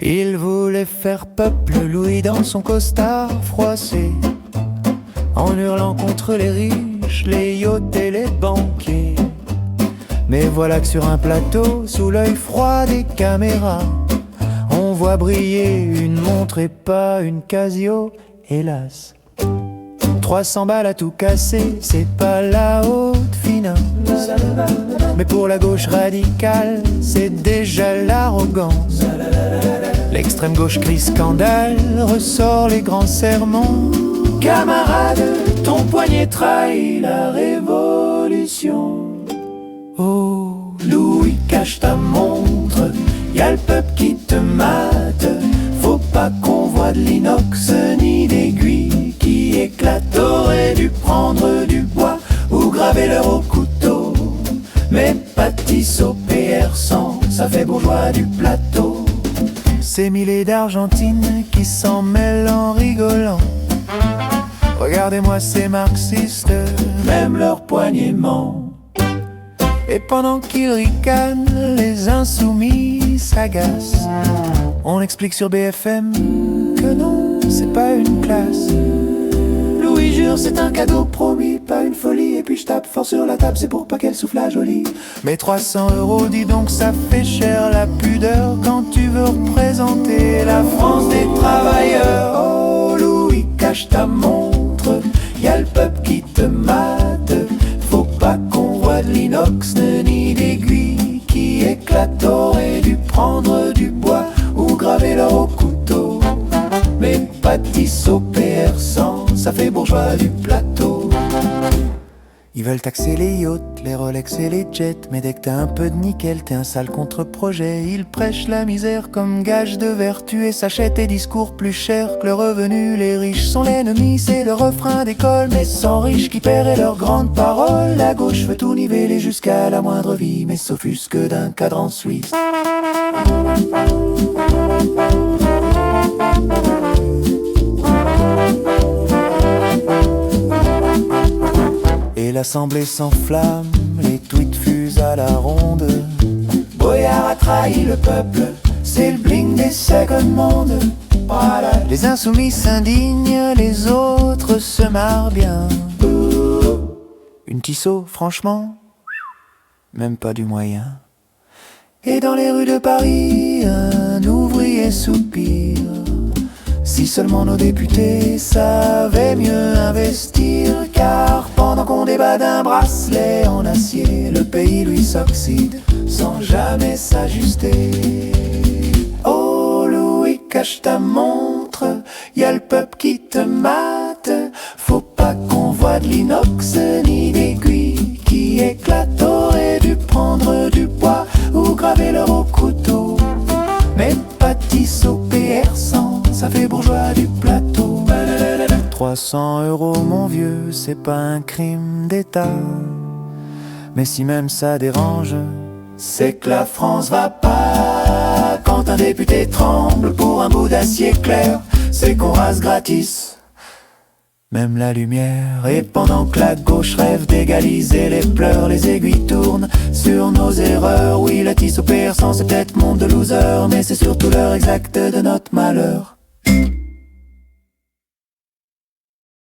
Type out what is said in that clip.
Il voulait faire peuple Louis dans son costard froissé, en hurlant contre les riches, les yachts et les banquiers. Mais voilà que sur un plateau, sous l'œil froid des caméras, on voit briller une montre et pas une Casio, hélas. 300 balles à tout casser, c'est pas la haute finance. Mais pour la gauche radicale, c'est déjà l'arrogance. L'extrême gauche crie scandale, ressort les grands sermons. Camarade, ton poignet trahit la révolution. Oh, Louis, cache ta montre, y'a le peuple qui te mate. Faut pas qu'on voit de l'inox ni d'aiguilles qui éclatent. T'aurais dû prendre du bois ou graver l'heure au couteau. Mais pas de Tissot PR100, ça fait bourgeois du plateau. Ces milliers d'Argentine qui s'en mêlent en rigolant. Regardez-moi ces marxistes, même leur poignet ment. Et pendant qu'ils ricanent, les insoumis s'agacent. On explique sur BFM que non, c'est pas une classe. Louis jure c'est un cadeau promis, pas une folie. Et puis je tape fort sur la table, c'est pour pas qu'elle souffle la jolie. Mais 300 €, dis donc ça fait cher la pudeur quand tu veux représenter la France des travailleurs. Oh Louis, cache ta montre, y'a le peuple qui te mate. Faut pas qu'on voit de l'inox ni d'aiguilles qui éclatent. T'aurais dû prendre du bois ou graver l'or au couteau. Mais pas de Tissot PR100, ça fait bourgeois du plateau. Ils veulent taxer les yachts, les Rolex et les jets. Mais dès que t'as un peu de nickel, t'es un sale contre-projet. Ils prêchent la misère comme gage de vertu et s'achètent des discours plus chers que le revenu. Les riches sont l'ennemi, c'est le refrain d'école. Mais sans riches qui paieraient leurs grandes paroles. La gauche veut tout niveler jusqu'à la moindre vie, mais s'offusque d'un cadran suisse. Et l'assemblée s'enflamme, les tweets fusent à la ronde. Boyard a trahi le peuple, c'est le bling des second monde. Voilà. Les insoumis s'indignent, les autres se marrent bien. Une Tissot, franchement, même pas du moyen. Et dans les rues de Paris, un ouvrier soupire. Si seulement nos députés savaient mieux investir. Car pendant qu'on débat d'un bracelet en acier, le pays lui s'oxyde sans jamais s'ajuster. Oh Louis, cache ta montre, y'a le peuple qui te mate. Faut pas qu'on voit de l'inox ni d'aiguilles qui éclatent. T'aurais dû prendre du bois ou graver l'or au couteau. Mais pas de Tissot PR100, ça fait bourgeois du plateau. 300 € mon vieux, c'est pas un crime d'État. Mais si même ça dérange, c'est que la France va pas. Quand un député tremble pour un bout d'acier clair, c'est qu'on rase gratis même la lumière. Et pendant que la gauche rêve d'égaliser les pleurs, les aiguilles tournent sur nos erreurs. Oui, la Tissot PR100 c'est peut-être monde de loser, mais c'est surtout l'heure exacte de notre malheur.